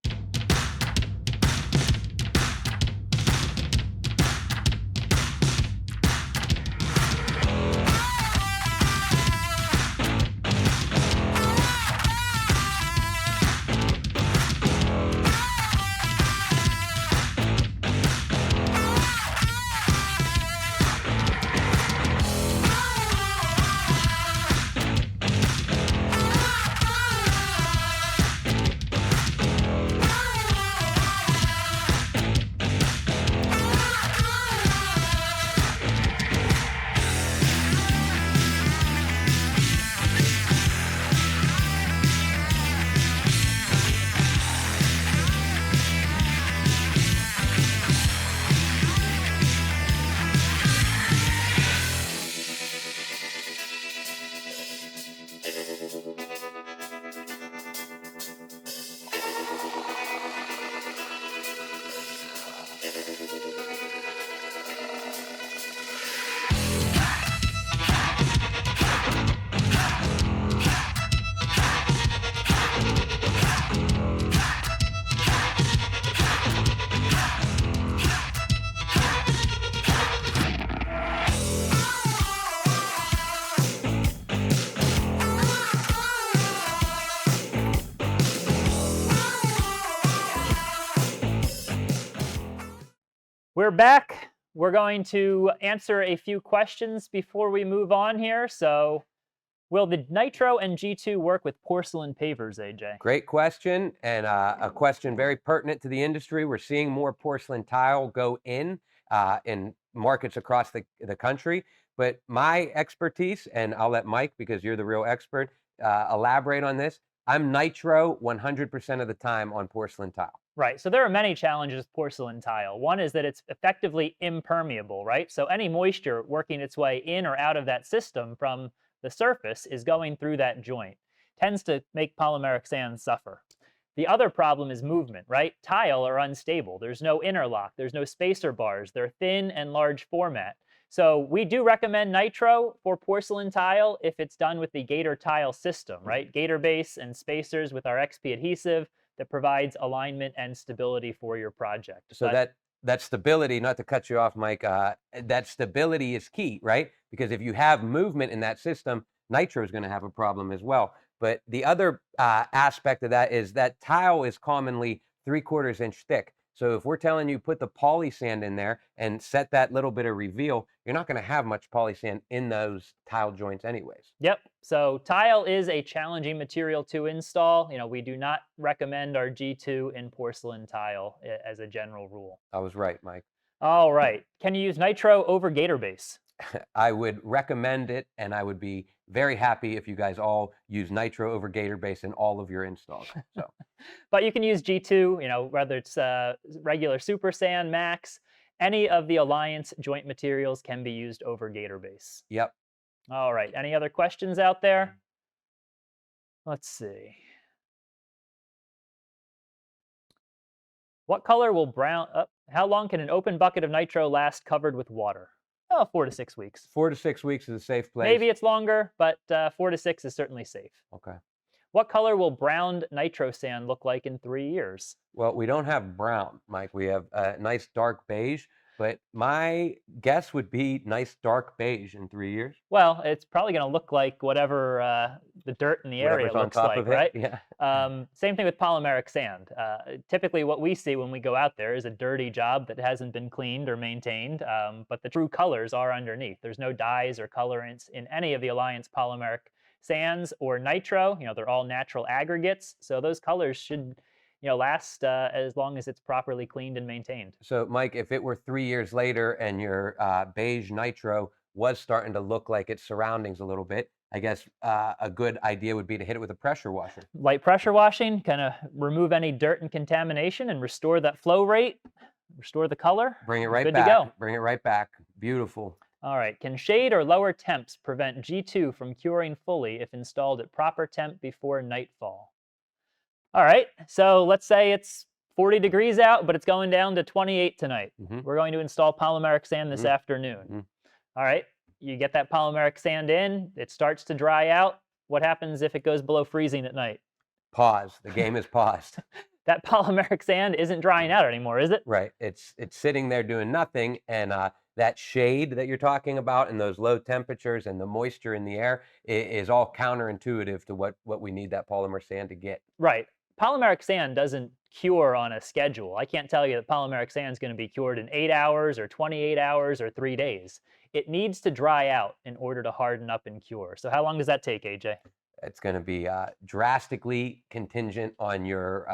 We're back. We're going to answer a few questions before we move on here. So, will the Nitro and G2 work with porcelain pavers, AJ? Great question, and a question very pertinent to the industry. We're seeing more porcelain tile go in markets across the country. But my expertise, and I'll let Mike, because you're the real expert, elaborate on this. I'm nitro 100% of the time on porcelain tile. Right. So there are many challenges with porcelain tile. One is that it's effectively impermeable, right? So any moisture working its way in or out of that system from the surface is going through that joint. Tends to make polymeric sand suffer. The other problem is movement, right? Tile are unstable. There's no interlock. There's no spacer bars. They're thin and large format. So we do recommend nitro for porcelain tile if it's done with the Gator tile system, right? Gator base and spacers with our XP adhesive that provides alignment and stability for your project. So But that stability, not to cut you off, Mike, that stability is key, right? Because if you have movement in that system, nitro is going to have a problem as well. But the other aspect of that is that tile is commonly 3/4 inch thick. So if we're telling you put the poly sand in there and set that little bit of reveal, you're not going to have much poly sand in those tile joints anyways. Yep. So tile is a challenging material to install. We do not recommend our G2 in porcelain tile as a general rule. I was right, Mike. All right. Can you use nitro over Gator base? I would recommend it, and I would be very happy if you guys all use nitro over Gator base in all of your installs. So, But you can use G2, whether it's regular Super Sand, Max, any of the Alliance joint materials can be used over Gator base. yep. All right. Any other questions out there? Let's see. What color will brown? How long can an open bucket of nitro last covered with water? Oh, 4 to 6 weeks. 4 to 6 weeks is a safe place. Maybe it's longer, but 4 to 6 is certainly safe. Okay. What color will browned nitro sand look like in 3 years? Well, we don't have brown, Mike. We have a nice dark beige, but my guess would be nice dark beige in 3 years. Well, it's probably going to look like whatever the dirt in the area Whatever's on looks top like, of it. right? Yeah. Same thing with polymeric sand. Typically, what we see when we go out there is a dirty job that hasn't been cleaned or maintained, but the true colors are underneath. There's no dyes or colorants in any of the Alliance polymeric sands or nitro. They're all natural aggregates, so those colors should last as long as it's properly cleaned and maintained. So, Mike, if it were 3 years later and your beige nitro was starting to look like its surroundings a little bit, I guess a good idea would be to hit it with a pressure washer. Light pressure washing, kind of remove any dirt and contamination and restore that flow rate, restore the color. Bring it right Good back. to go. Bring it right back. Beautiful. All right. Can shade or lower temps prevent G2 from curing fully if installed at proper temp before nightfall? All right. So let's say it's 40 degrees out, but it's going down to 28 tonight. We're going to install polymeric sand this afternoon. All right. You get that polymeric sand in. It starts to dry out. What happens if it goes below freezing at night? Pause. The game is paused. That polymeric sand isn't drying out anymore, is it? Right. It's sitting there doing nothing, and that shade that you're talking about and those low temperatures and the moisture in the air is all counterintuitive to what we need that polymer sand to get. Right. Polymeric sand doesn't cure on a schedule. I can't tell you that polymeric sand is going to be cured in 8 hours or 28 hours or 3 days. It needs to dry out in order to harden up and cure. So how long does that take, AJ? It's going to be drastically contingent on your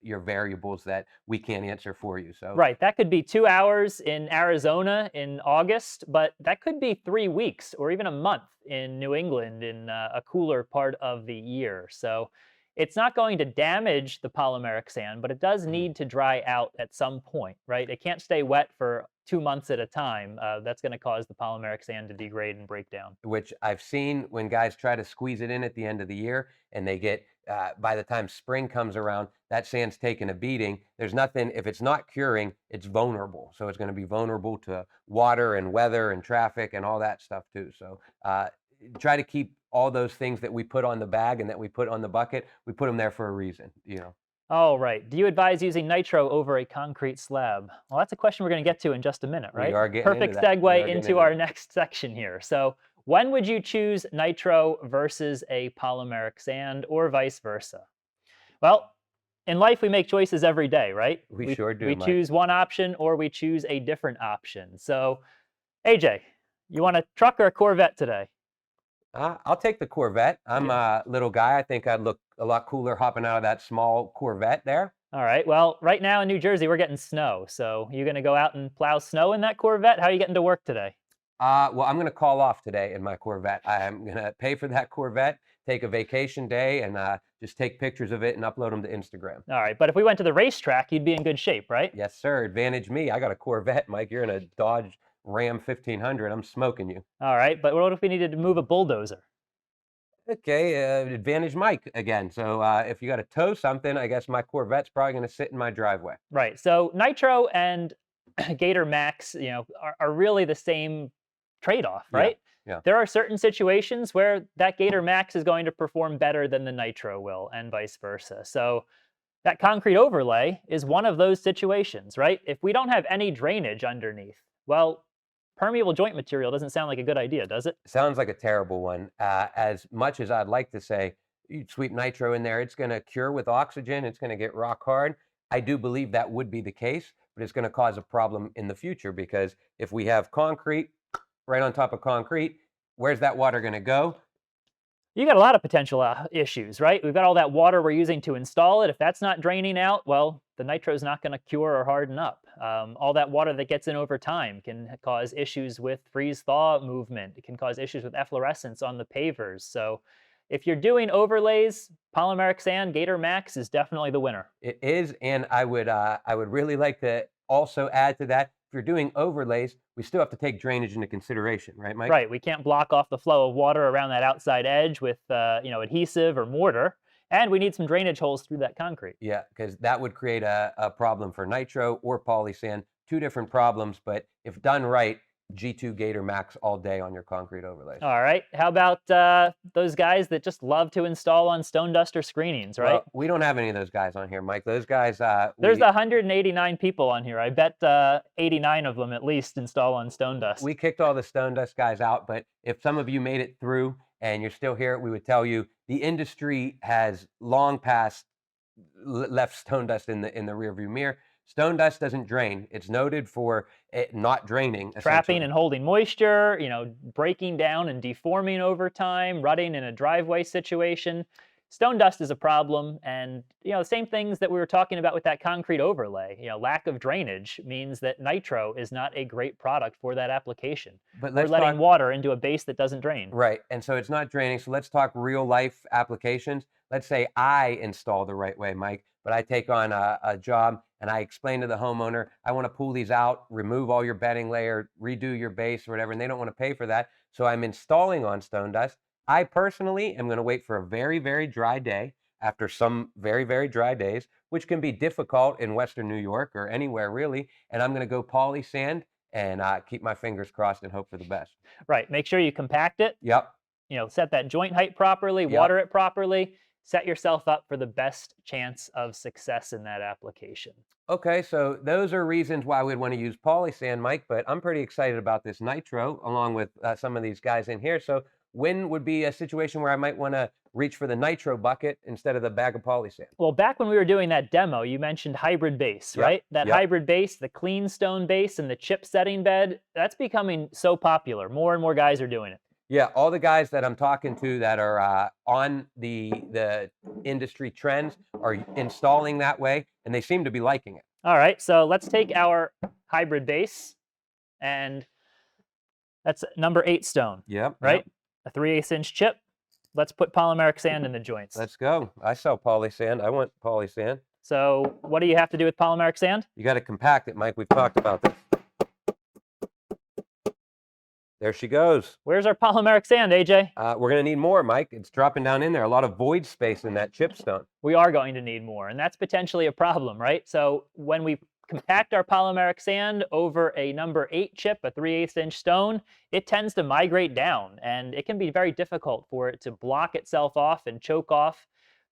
variables that we can't answer for you. So Right. That could be 2 hours in Arizona in August, but that could be 3 weeks or even a month in New England in a cooler part of the year. So it's not going to damage the polymeric sand, but it does need to dry out at some point, right? It can't stay wet for 2 months at a time. That's going to cause the polymeric sand to degrade and break down. which I've seen when guys try to squeeze it in at the end of the year and they get, by the time spring comes around, that sand's taking a beating. There's nothing, if it's not curing, it's vulnerable. So it's going to be vulnerable to water and weather and traffic and all that stuff too. So try to keep all those things that we put on the bag and that we put on the bucket, we put them there for a reason, All right. Do you advise using nitro over a concrete slab? Well, that's a question we're going to get to in just a minute, right? We are getting Perfect into that. We are segue getting into into our that. next section here. So when would you choose nitro versus a polymeric sand or vice versa? Well, in life, we make choices every day, right? We sure do, We Mike. choose one option or we choose a different option. So, AJ, you want a truck or a Corvette today? I'll take the Corvette. I'm a little guy. I think I'd look a lot cooler hopping out of that small Corvette there. All right. Well, right now in New Jersey, we're getting snow. So you going to go out and plow snow in that Corvette? How are you getting to work today? Well, I'm going to call off today in my Corvette. I'm going to pay for that Corvette, take a vacation day, and just take pictures of it and upload them to Instagram. All right. But if we went to the racetrack, you'd be in good shape, right? Yes, sir. Advantage me. I got a Corvette, Mike. You're in a Dodge Ram 1500. I'm smoking you. All right. But what if we needed to move a bulldozer? Okay, advantage Mike again. So if you got to tow something, I guess my Corvette's probably going to sit in my driveway. Right. So Nitro and Gator Max, are really the same trade-off, right? Yeah. There are certain situations where that Gator Max is going to perform better than the Nitro will, and vice versa. So That concrete overlay is one of those situations, right? If we don't have any drainage underneath, well, permeable joint material doesn't sound like a good idea, does it? Sounds like a terrible one. As much as I'd like to say, you sweep nitro in there, it's going to cure with oxygen, it's going to get rock hard. I do believe that would be the case, but it's going to cause a problem in the future because if we have concrete right on top of concrete, where's that water going to go? You got a lot of potential issues, right? We've got all that water we're using to install it. If that's not draining out, well, the nitro is not going to cure or harden up. All that water that gets in over time can cause issues with freeze-thaw movement. It can cause issues with efflorescence on the pavers. So if you're doing overlays, polymeric sand, Gator Max is definitely the winner. It is, and I would really like to also add to that. If you're doing overlays, we still have to take drainage into consideration, right, Mike? Right. We can't block off the flow of water around that outside edge with adhesive or mortar, and we need some drainage holes through that concrete. Yeah, because that would create a problem for nitro or polysand. Two different problems, but if done right, G2 Gator Max all day on your concrete overlays. All right. How about those guys that just love to install on stone duster screenings, right? Well, we don't have any of those guys on here, Mike. Those guys. There's 189 people on here. I bet 89 of them at least install on stone dust. We kicked all the stone dust guys out, but if some of you made it through and you're still here, we would tell you the industry has long past left stone dust in the rearview mirror. Stone dust doesn't drain. It's noted for it not draining. Trapping and holding moisture, breaking down and deforming over time, rutting in a driveway situation. Stone dust is a problem, and the same things that we were talking about with that concrete overlay. Lack of drainage means that nitro is not a great product for that application. But we're letting water into a base that doesn't drain. Right, and so it's not draining. So let's talk real life applications. Let's say I install the right way, Mike, but I take on a job and I explain to the homeowner, I want to pull these out, remove all your bedding layer, redo your base or whatever, and they don't want to pay for that. So I'm installing on stone dust. I personally am going to wait for a very, very dry day after some very, very dry days, which can be difficult in Western New York or anywhere really. And I'm going to go poly sand and keep my fingers crossed and hope for the best. Right. Make sure you compact it. Yep. Set that joint height properly, water it properly. Set yourself up for the best chance of success in that application. Okay, so those are reasons why we'd want to use polysand, Mike, but I'm pretty excited about this nitro along with some of these guys in here. So when would be a situation where I might want to reach for the nitro bucket instead of the bag of polysand? Well, back when we were doing that demo, you mentioned hybrid base, right? That hybrid base, the clean stone base and the chip setting bed, that's becoming so popular. More and more guys are doing it. Yeah, all the guys that I'm talking to that are on the industry trends are installing that way, and they seem to be liking it. All right, so let's take our hybrid base, and that's number 8 stone. Yep. Right? A 3/8 inch chip. Let's put polymeric sand in the joints. Let's go. I sell polysand. I want polysand. So what do you have to do with polymeric sand? You got to compact it, Mike. We've talked about this. There she goes. Where's our polymeric sand, AJ? We're going to need more, Mike. It's dropping down in there. A lot of void space in that chipstone. We are going to need more, and that's potentially a problem, right? So when we compact our polymeric sand over a number 8 chip, a 3/8 inch stone, it tends to migrate down, and it can be very difficult for it to block itself off and choke off,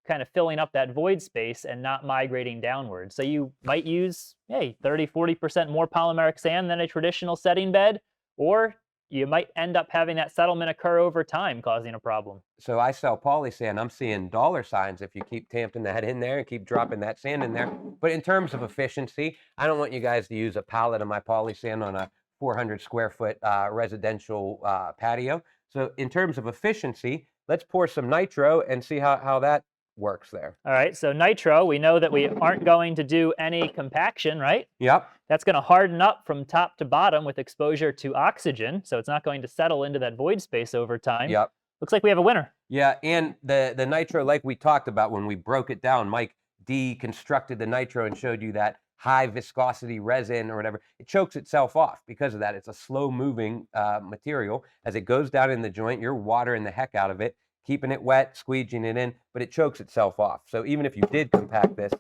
kind of filling up that void space and not migrating downward. So you might use, 30-40% more polymeric sand than a traditional setting bed, or you might end up having that settlement occur over time, causing a problem. So I sell polysand. I'm seeing dollar signs if you keep tamping that in there and keep dropping that sand in there. But in terms of efficiency, I don't want you guys to use a pallet of my polysand on a 400 square foot residential patio. So in terms of efficiency, let's pour some nitro and see how that works there. All right, so nitro, we know that we aren't going to do any compaction, right? Yep. That's going to harden up from top to bottom with exposure to oxygen, so it's not going to settle into that void space over time. Yep. Looks like we have a winner. Yeah, and the nitro, like we talked about when we broke it down, Mike deconstructed the nitro and showed you that high viscosity resin or whatever. It chokes itself off because of that. It's a slow moving material. As it goes down in the joint, you're watering the heck out of it, keeping it wet, squeegeeing it in, but it chokes itself off. So even if you did compact this,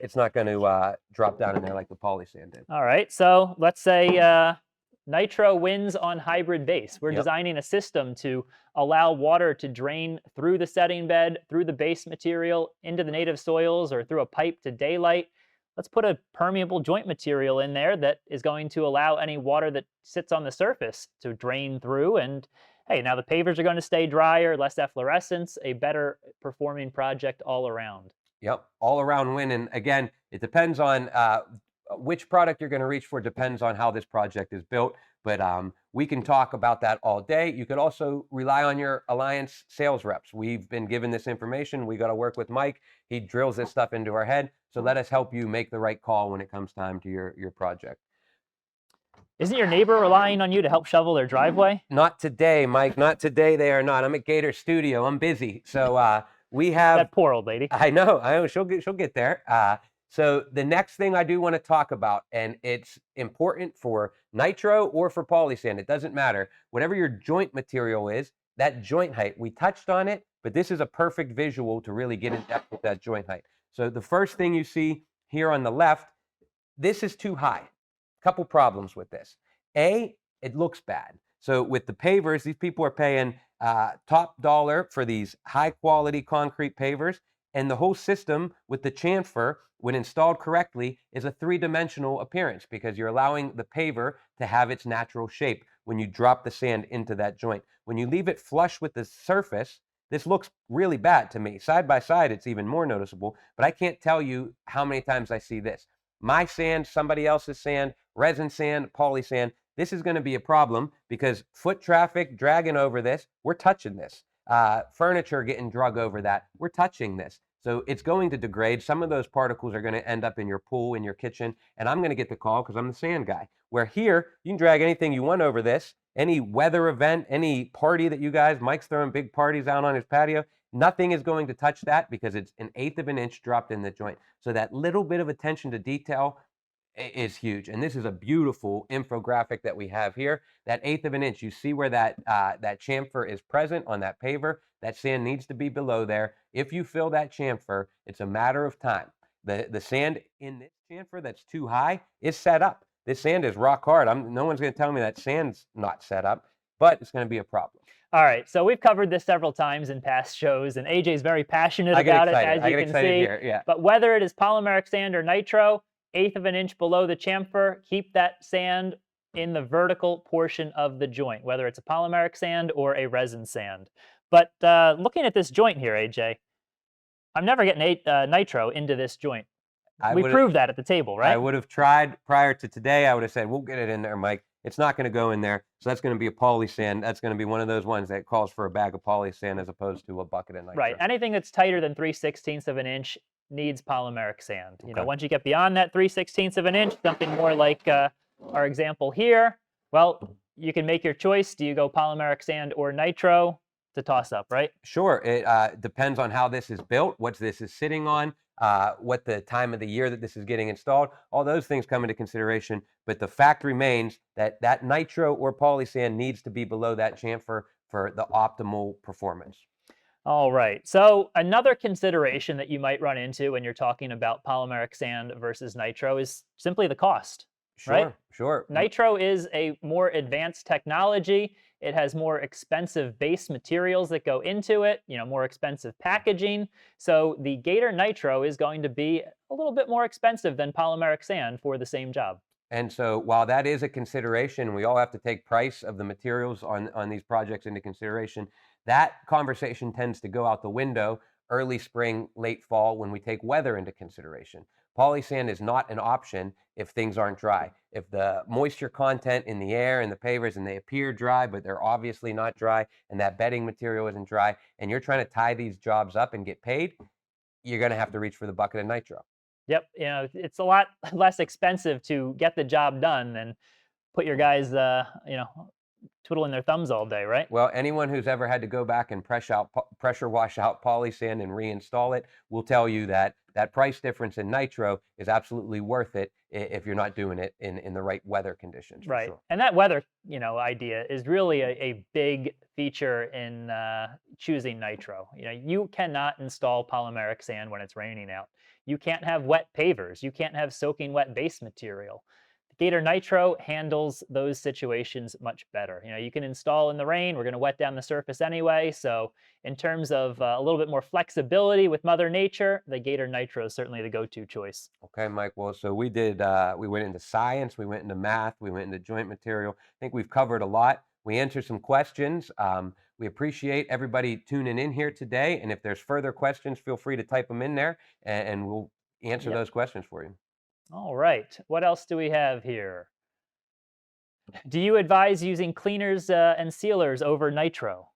it's not going to drop down in there like the polysand did. All right, so let's say Nitro wins on hybrid base. We're Yep. designing a system to allow water to drain through the setting bed, through the base material, into the native soils, or through a pipe to daylight. Let's put a permeable joint material in there that is going to allow any water that sits on the surface to drain through. And hey, now the pavers are going to stay drier, less efflorescence, a better performing project all around. Yep, all around win. And again, it depends on which product you're going to reach for, depends on how this project is built. But we can talk about that all day. You could also rely on your Alliance sales reps. We've been given this information. We got to work with Mike. He drills this stuff into our head. So let us help you make the right call when it comes time to your project. Isn't your neighbor relying on you to help shovel their driveway? Not today, Mike. Not today. They are not. I'm at Gator Studio. I'm busy. So we have. That poor old lady. I know. She'll get there. So the next thing I do want to talk about, and it's important for nitro or for polysand, it doesn't matter. Whatever your joint material is, that joint height, we touched on it, but this is a perfect visual to really get in depth with that joint height. So the first thing you see here on the left, this is too high. Couple problems with this. A, it looks bad. So with the pavers, these people are paying top dollar for these high quality concrete pavers, and the whole system with the chamfer, when installed correctly, is a three-dimensional appearance because you're allowing the paver to have its natural shape when you drop the sand into that joint. When you leave it flush with the surface, this looks really bad to me. Side by side, it's even more noticeable, but I can't tell you how many times I see this. My sand, somebody else's sand, resin sand, poly sand, this is going to be a problem because foot traffic dragging over this, we're touching this. Furniture getting drug over that, we're touching this. So it's going to degrade. Some of those particles are going to end up in your pool, in your kitchen, and I'm going to get the call because I'm the sand guy. Where here, you can drag anything you want over this, any weather event, any party that you guys, Mike's throwing big parties out on his patio, nothing is going to touch that because it's 1/8 of an inch dropped in the joint. So that little bit of attention to detail is huge. And this is a beautiful infographic that we have here. That 1/8 of an inch, you see where that chamfer is present on that paver. That sand needs to be below there. If you fill that chamfer, it's a matter of time. The sand in this chamfer that's too high is set up. This sand is rock hard. No one's going to tell me that sand's not set up, but it's going to be a problem. All right, so we've covered this several times in past shows, and AJ's very passionate about it, as you can see. Here, yeah. But whether it is polymeric sand or nitro, 1/8 of an inch below the chamfer, keep that sand in the vertical portion of the joint, whether it's a polymeric sand or a resin sand. But looking at this joint here, AJ, I'm never getting nitro into this joint. We proved that at the table, right? I would have tried prior to today. I would have said, we'll get it in there, Mike. It's not going to go in there. So that's going to be a poly sand. That's going to be one of those ones that calls for a bag of poly sand as opposed to a bucket of nitro. Right. Anything that's tighter than 3/16 of an inch needs polymeric sand. You know, Okay. once you get beyond that 3/16 of an inch, something more like our example here, well, you can make your choice. Do you go polymeric sand or nitro? It's a toss-up, right? Sure. It depends on how this is built, what this is sitting on, what the time of the year that this is getting installed. All those things come into consideration. But the fact remains that that nitro or poly sand needs to be below that chamfer for the optimal performance. All right. So another consideration that you might run into when you're talking about polymeric sand versus nitro is simply the cost. Sure, right? sure. Nitro is a more advanced technology. It has more expensive base materials that go into it, you know, more expensive packaging. So the Gator Nitro is going to be a little bit more expensive than polymeric sand for the same job. And so while that is a consideration, we all have to take price of the materials on these projects into consideration. That conversation tends to go out the window early spring, late fall when we take weather into consideration. Polysand is not an option if things aren't dry. If the moisture content in the air and the pavers and they appear dry, but they're obviously not dry, and that bedding material isn't dry, and you're trying to tie these jobs up and get paid, you're going to have to reach for the bucket of nitro. Yep, you know, it's a lot less expensive to get the job done than put your guys, you know, twiddling their thumbs all day, right? Well, anyone who's ever had to go back and pressure wash out polysand and reinstall it will tell you that that price difference in nitro is absolutely worth it if you're not doing it in the right weather conditions. Right. Sure. And that weather, you know, idea is really a big feature in choosing nitro. You know, you cannot install polymeric sand when it's raining out. You can't have wet pavers. You can't have soaking wet base material. The Gator Nitro handles those situations much better. You know, you can install in the rain. We're going to wet down the surface anyway. So in terms of a little bit more flexibility with Mother Nature, the Gator Nitro is certainly the go-to choice. Okay, Mike. Well, so we did, we went into science, we went into math, we went into joint material. I think we've covered a lot. We answered some questions. We appreciate everybody tuning in here today. And if there's further questions, feel free to type them in there and we'll answer those questions for you. All right. What else do we have here? Do you advise using cleaners and sealers over nitro?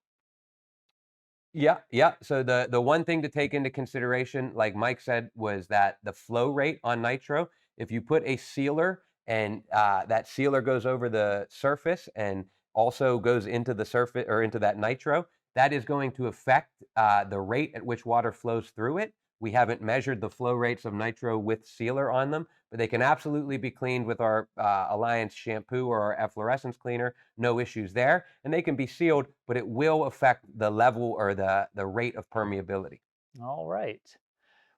Yeah, yeah. So the one thing to take into consideration, like Mike said, was that the flow rate on nitro, if you put a sealer and that sealer goes over the surface and also goes into the surface or into that nitro, that is going to affect the rate at which water flows through it. We haven't measured the flow rates of nitro with sealer on them, but they can absolutely be cleaned with our Alliance shampoo or our efflorescence cleaner. No issues there. And they can be sealed, but it will affect the level or the rate of permeability. All right.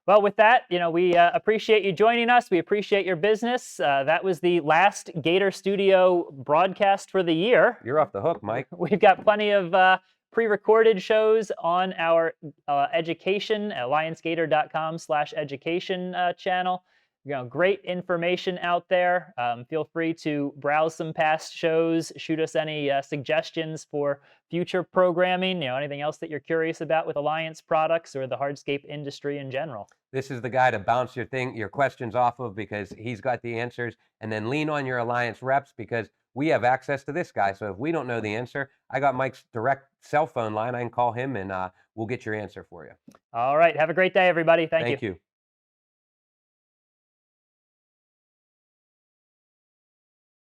Well, with that, you know, we appreciate you joining us. We appreciate your business. That was the last Gator Studio broadcast for the year. You're off the hook, Mike. We've got plenty of pre-recorded shows on our education, alliancegator.com/education channel. You know, great information out there. Feel free to browse some past shows, shoot us any suggestions for future programming, you know, anything else that you're curious about with Alliance products or the hardscape industry in general. This is the guy to bounce your questions off of because he's got the answers, and then lean on your Alliance reps because we have access to this guy. So if we don't know the answer, I got Mike's direct cell phone line. I can call him and we'll get your answer for you. All right. Have a great day, everybody. Thank you. Thank you.